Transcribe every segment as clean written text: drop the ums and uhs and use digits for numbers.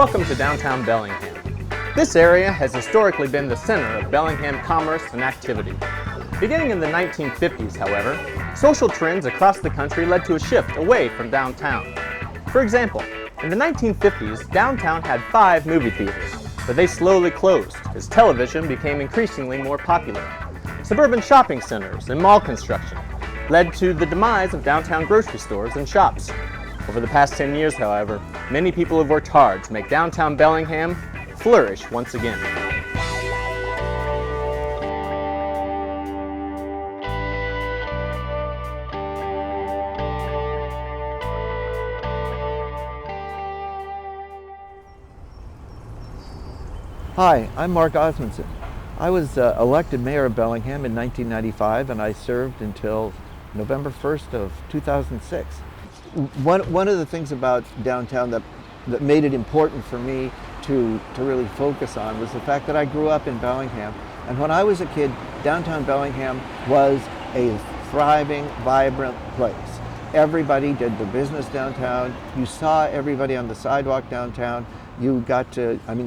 Welcome to downtown Bellingham. This area has historically been the center of Bellingham commerce and activity. Beginning in the 1950s, however, social trends across the country led to a shift away from downtown. For example, in the 1950s, downtown had 5 movie theaters, but they slowly closed as television became increasingly more popular. Suburban shopping centers and mall construction led to the demise of downtown grocery stores and shops. Over the past 10 years, however, many people have worked hard to make downtown Bellingham flourish once again. Hi, I'm Mark Ivanson. I was elected mayor of Bellingham in 1995, and I served until November 1st of 2006. One of the things about downtown that made it important for me to really focus on was the fact that I grew up in Bellingham. And when I was a kid, downtown Bellingham was a thriving, vibrant place. Everybody did their business downtown. You saw everybody on the sidewalk downtown. You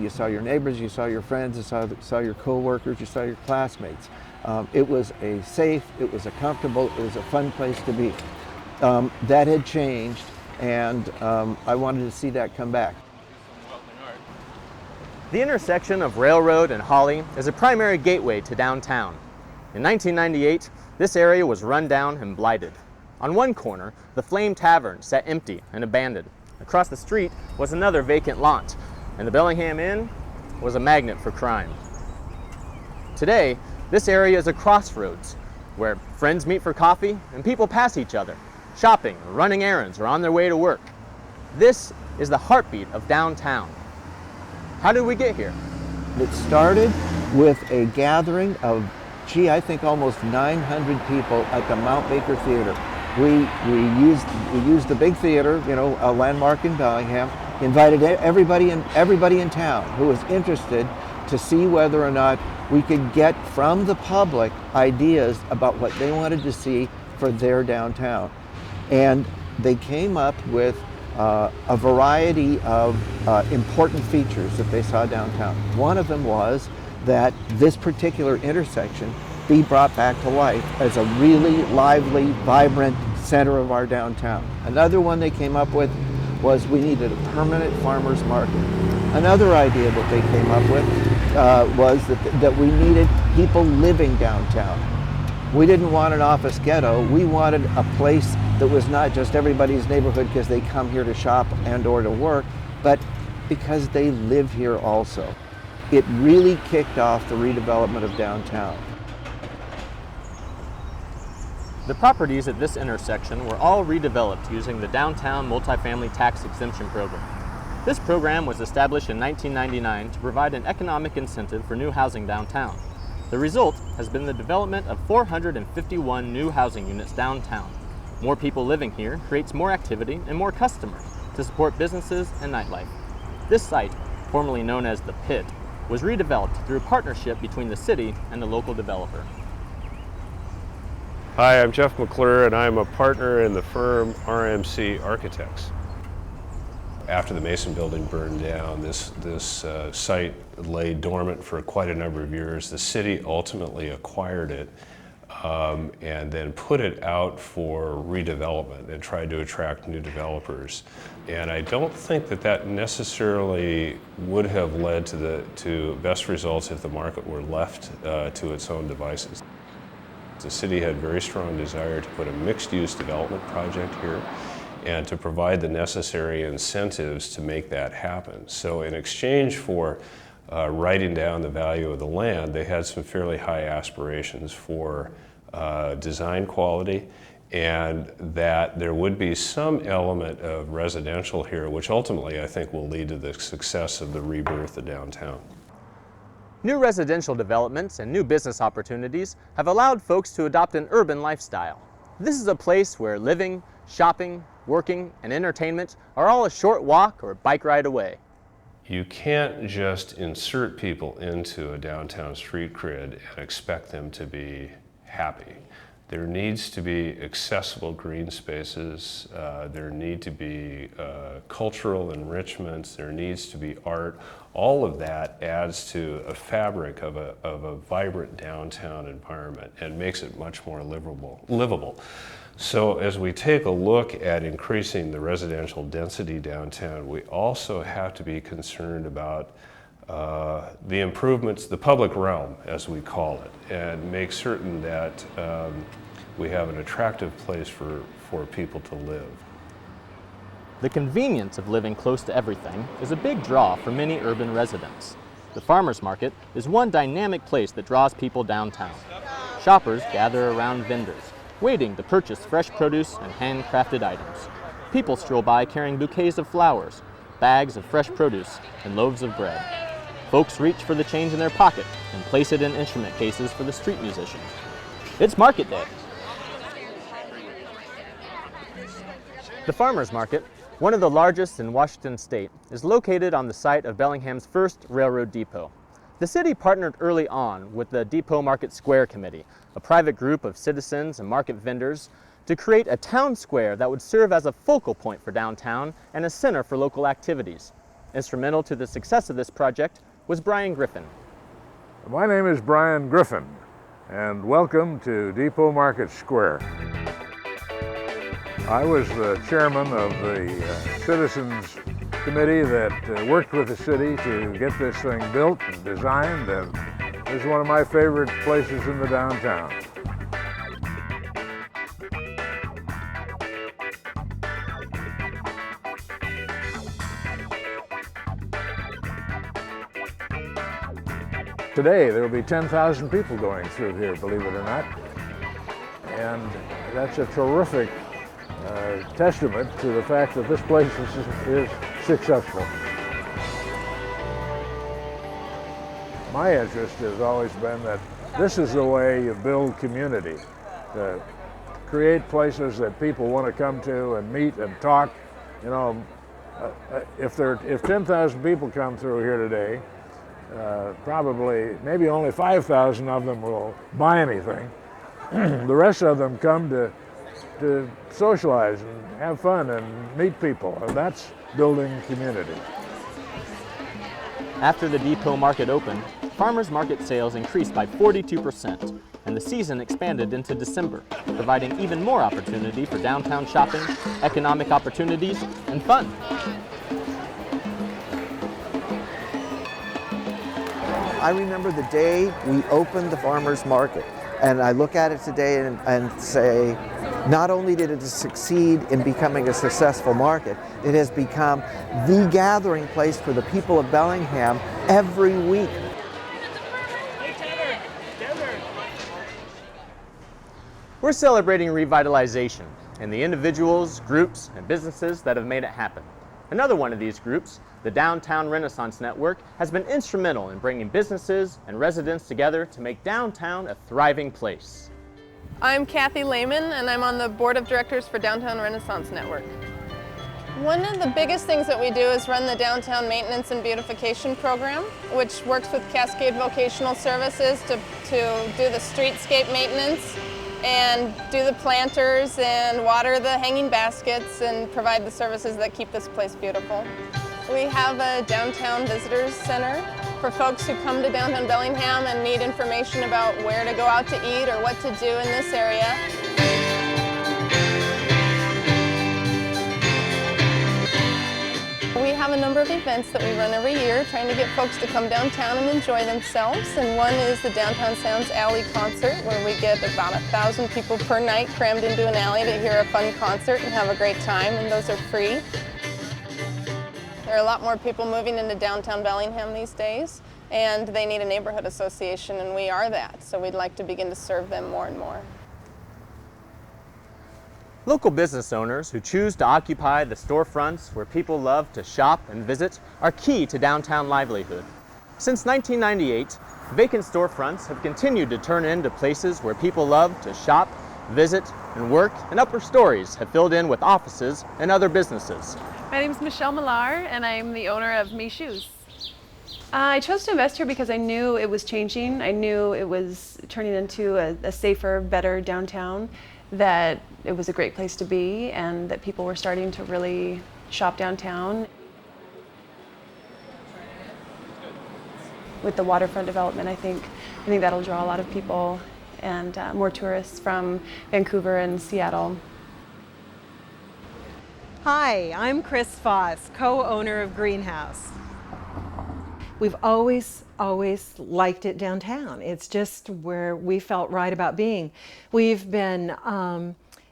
saw your neighbors, you saw your friends, you saw your co-workers, you saw your classmates. It was a safe, it was a comfortable, it was a fun place to be. That had changed, and I wanted to see that come back. The intersection of Railroad and Holly is a primary gateway to downtown. In 1998, this area was run down and blighted. On one corner, the Flame Tavern sat empty and abandoned. Across the street was another vacant lot, and the Bellingham Inn was a magnet for crime. Today, this area is a crossroads where friends meet for coffee and people pass each other, shopping, or running errands, or on their way to work. This is the heartbeat of downtown. How did we get here? It started with a gathering of, I think almost 900 people at the Mount Baker Theater. We used the big theater, a landmark in Bellingham, invited everybody in town who was interested to see whether or not we could get from the public ideas about what they wanted to see for their downtown. And they came up with a variety of important features that they saw downtown. One of them was that this particular intersection be brought back to life as a really lively, vibrant center of our downtown. Another one they came up with was we needed a permanent farmers market. Another idea that they came up with was that we needed people living downtown. We didn't want an office ghetto. We wanted a place that was not just everybody's neighborhood because they come here to shop and or to work, but because they live here also. It really kicked off the redevelopment of downtown. The properties at this intersection were all redeveloped using the Downtown Multifamily Tax Exemption Program. This program was established in 1999 to provide an economic incentive for new housing downtown. The result has been the development of 451 new housing units downtown. More people living here creates more activity and more customers to support businesses and nightlife. This site, formerly known as The Pit, was redeveloped through a partnership between the city and the local developer. Hi, I'm Jeff McClure, and I'm a partner in the firm RMC Architects. After the Mason building burned down, this site lay dormant for quite a number of years. The city ultimately acquired it and then put it out for redevelopment and tried to attract new developers. And I don't think that necessarily would have led to best results if the market were left to its own devices. The city had very strong desire to put a mixed-use development project here and to provide the necessary incentives to make that happen. So in exchange for writing down the value of the land, they had some fairly high aspirations for design quality, and that there would be some element of residential here, which ultimately I think will lead to the success of the rebirth of downtown. New residential developments and new business opportunities have allowed folks to adopt an urban lifestyle. This is a place where living, shopping, working, and entertainment are all a short walk or bike ride away. You can't just insert people into a downtown street grid and expect them to be happy. There needs to be accessible green spaces. There need to be cultural enrichments. There needs to be art. All of that adds to a fabric of a vibrant downtown environment and makes it much more livable. So as we take a look at increasing the residential density downtown, we also have to be concerned about the improvements, the public realm, as we call it, and make certain that we have an attractive place for people to live. The convenience of living close to everything is a big draw for many urban residents. The farmers market is one dynamic place that draws people downtown. Shoppers gather around vendors, waiting to purchase fresh produce and handcrafted items. People stroll by carrying bouquets of flowers, bags of fresh produce, and loaves of bread. Folks reach for the change in their pocket and place it in instrument cases for the street musicians. It's market day. The farmers market, one of the largest in Washington state, is located on the site of Bellingham's first railroad depot. The city partnered early on with the Depot Market Square Committee, a private group of citizens and market vendors, to create a town square that would serve as a focal point for downtown and a center for local activities. Instrumental to the success of this project was Brian Griffin. My name is Brian Griffin, and welcome to Depot Market Square. I was the chairman of the Citizens Committee that worked with the city to get this thing built and designed, and it's one of my favorite places in the downtown. Today there will be 10,000 people going through here, believe it or not, and that's a terrific testament to the fact that this place is successful. My interest has always been that this is the way you build community, to create places that people want to come to and meet and talk. You know, if 10,000 people come through here today, probably maybe only 5,000 of them will buy anything. The rest of them come to socialize and have fun and meet people, and that's building community. After the depot market opened, farmers market sales increased by 42%, and the season expanded into December, providing even more opportunity for downtown shopping, economic opportunities, and fun. I remember the day we opened the farmers market, and I look at it today and say, not only did it succeed in becoming a successful market, it has become the gathering place for the people of Bellingham every week. We're celebrating revitalization and the individuals, groups, and businesses that have made it happen. Another one of these groups, the Downtown Renaissance Network, has been instrumental in bringing businesses and residents together to make downtown a thriving place. I'm Kathy Lehman, and I'm on the board of directors for Downtown Renaissance Network. One of the biggest things that we do is run the Downtown Maintenance and Beautification Program, which works with Cascade Vocational Services to do the streetscape maintenance and do the planters and water the hanging baskets and provide the services that keep this place beautiful. We have a downtown visitors center for folks who come to downtown Bellingham and need information about where to go out to eat or what to do in this area. We have a number of events that we run every year trying to get folks to come downtown and enjoy themselves. And one is the Downtown Sounds Alley Concert, where we get about 1,000 people per night crammed into an alley to hear a fun concert and have a great time, and those are free. There are a lot more people moving into downtown Bellingham these days, and they need a neighborhood association, and we are that. So we'd like to begin to serve them more and more. Local business owners who choose to occupy the storefronts where people love to shop and visit are key to downtown livelihood. Since 1998, vacant storefronts have continued to turn into places where people love to shop, visit, and work, and upper stories have filled in with offices and other businesses. My name is Michelle Millar, and I'm the owner of Me Shoes. I chose to invest here because I knew it was changing. I knew it was turning into a safer, better downtown, that it was a great place to be, and that people were starting to really shop downtown. With the waterfront development, I think that'll draw a lot of people and more tourists from Vancouver and Seattle. Hi, I'm Chris Foss, co-owner of Greenhouse. We've always liked it downtown. It's just where we felt right about being. We've been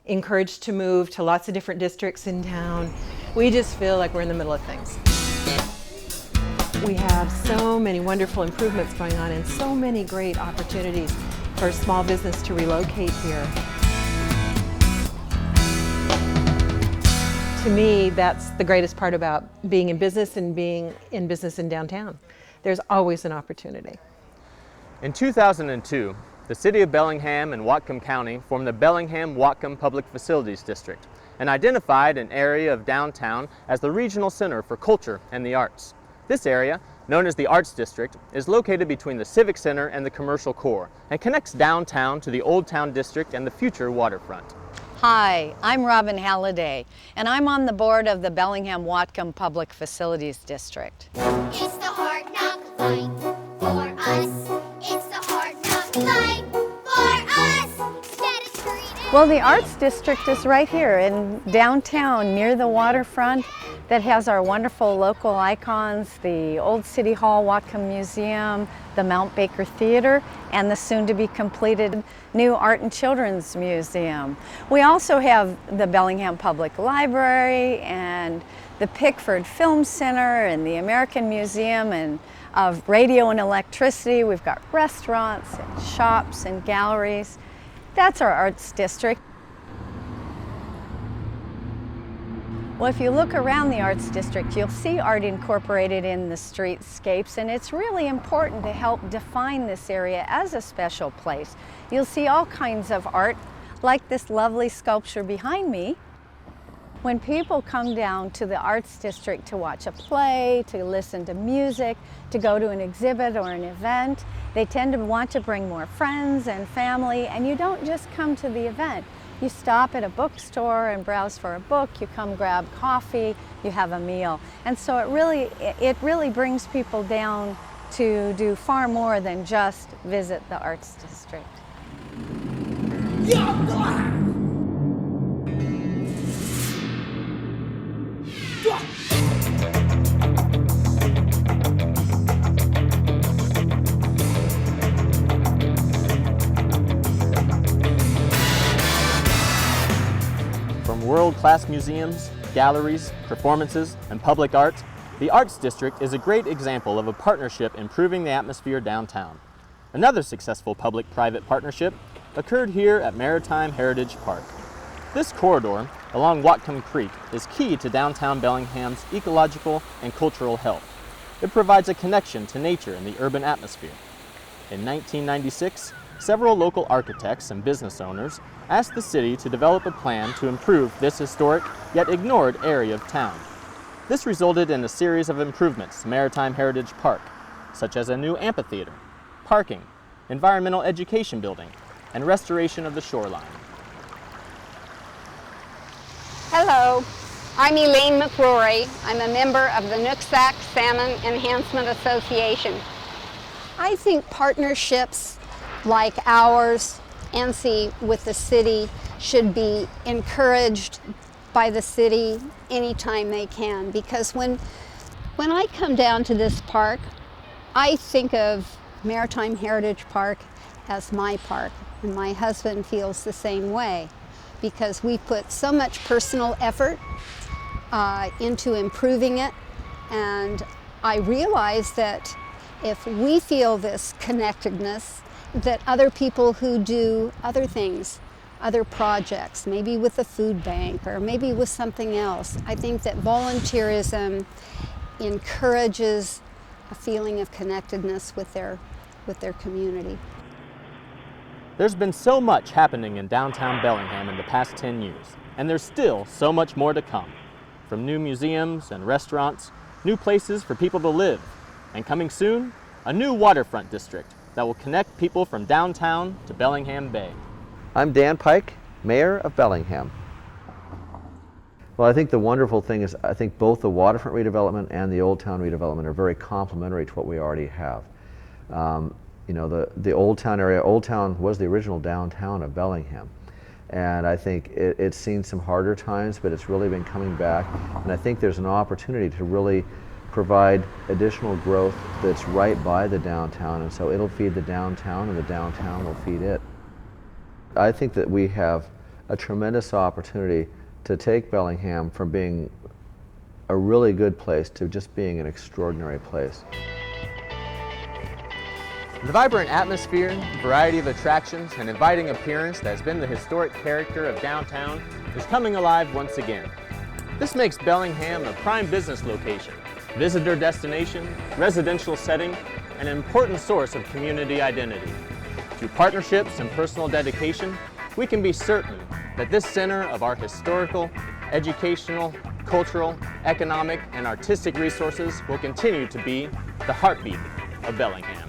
encouraged to move to lots of different districts in town. We just feel like we're in the middle of things. We have so many wonderful improvements going on and so many great opportunities for small business to relocate here. To me, that's the greatest part about being in business and being in business in downtown. There's always an opportunity. In 2002, the City of Bellingham and Whatcom County formed the Bellingham-Whatcom Public Facilities District and identified an area of downtown as the regional center for culture and the arts. This area, known as the Arts District, is located between the Civic Center and the commercial core and connects downtown to the Old Town District and the future waterfront. Hi, I'm Robin Halliday, and I'm on the board of the Bellingham-Whatcom Public Facilities District. It's the hard knock life for us. It's the hard knock life for us. Instead of screaming. Well, the Arts District is right here in downtown near the waterfront that has our wonderful local icons, the Old City Hall Whatcom Museum, the Mount Baker Theater, and the soon-to-be completed new Art and Children's Museum. We also have the Bellingham Public Library and the Pickford Film Center and the American Museum and of Radio and Electricity. We've got restaurants and shops and galleries. That's our Arts District. Well, if you look around the Arts District, you'll see art incorporated in the streetscapes, and it's really important to help define this area as a special place. You'll see all kinds of art, like this lovely sculpture behind me. When people come down to the Arts District to watch a play, to listen to music, to go to an exhibit or an event, they tend to want to bring more friends and family, and you don't just come to the event. You stop at a bookstore and browse for a book, you come grab coffee, you have a meal. And so it really brings people down to do far more than just visit the Arts District. World-class museums, galleries, performances, and public art, the Arts District is a great example of a partnership improving the atmosphere downtown. Another successful public-private partnership occurred here at Maritime Heritage Park. This corridor along Whatcom Creek is key to downtown Bellingham's ecological and cultural health. It provides a connection to nature and the urban atmosphere. In 1996, several local architects and business owners asked the city to develop a plan to improve this historic yet ignored area of town. This resulted in a series of improvements to Maritime Heritage Park, such as a new amphitheater, parking, environmental education building, and restoration of the shoreline. Hello, I'm Elaine McRory. I'm a member of the Nooksack Salmon Enhancement Association. I think partnerships like ours, NC, with the city should be encouraged by the city anytime they can, because when I come down to this park, I think of Maritime Heritage Park as my park, and my husband feels the same way, because we put so much personal effort into improving it, and I realize that if we feel this connectedness, that other people who do other things, other projects, maybe with a food bank or maybe with something else, I think that volunteerism encourages a feeling of connectedness with their community. There's been so much happening in downtown Bellingham in the past 10 years, and there's still so much more to come. From new museums and restaurants, new places for people to live, And coming soon, a new waterfront district that will connect people from downtown to Bellingham Bay. I'm Dan Pike, Mayor of Bellingham. Well, I think the wonderful thing is I think both the waterfront redevelopment and the Old Town redevelopment are very complementary to what we already have. You know, the Old Town area, Old Town was the original downtown of Bellingham. And I think it's seen some harder times, but it's really been coming back. And I think there's an opportunity to really provide additional growth that's right by the downtown, and so it'll feed the downtown and the downtown will feed it. I think that we have a tremendous opportunity to take Bellingham from being a really good place to just being an extraordinary place. The vibrant atmosphere, variety of attractions, and inviting appearance that has been the historic character of downtown is coming alive once again. This makes Bellingham a prime business location, visitor destination, residential setting, and an important source of community identity. Through partnerships and personal dedication, we can be certain that this center of our historical, educational, cultural, economic, and artistic resources will continue to be the heartbeat of Bellingham.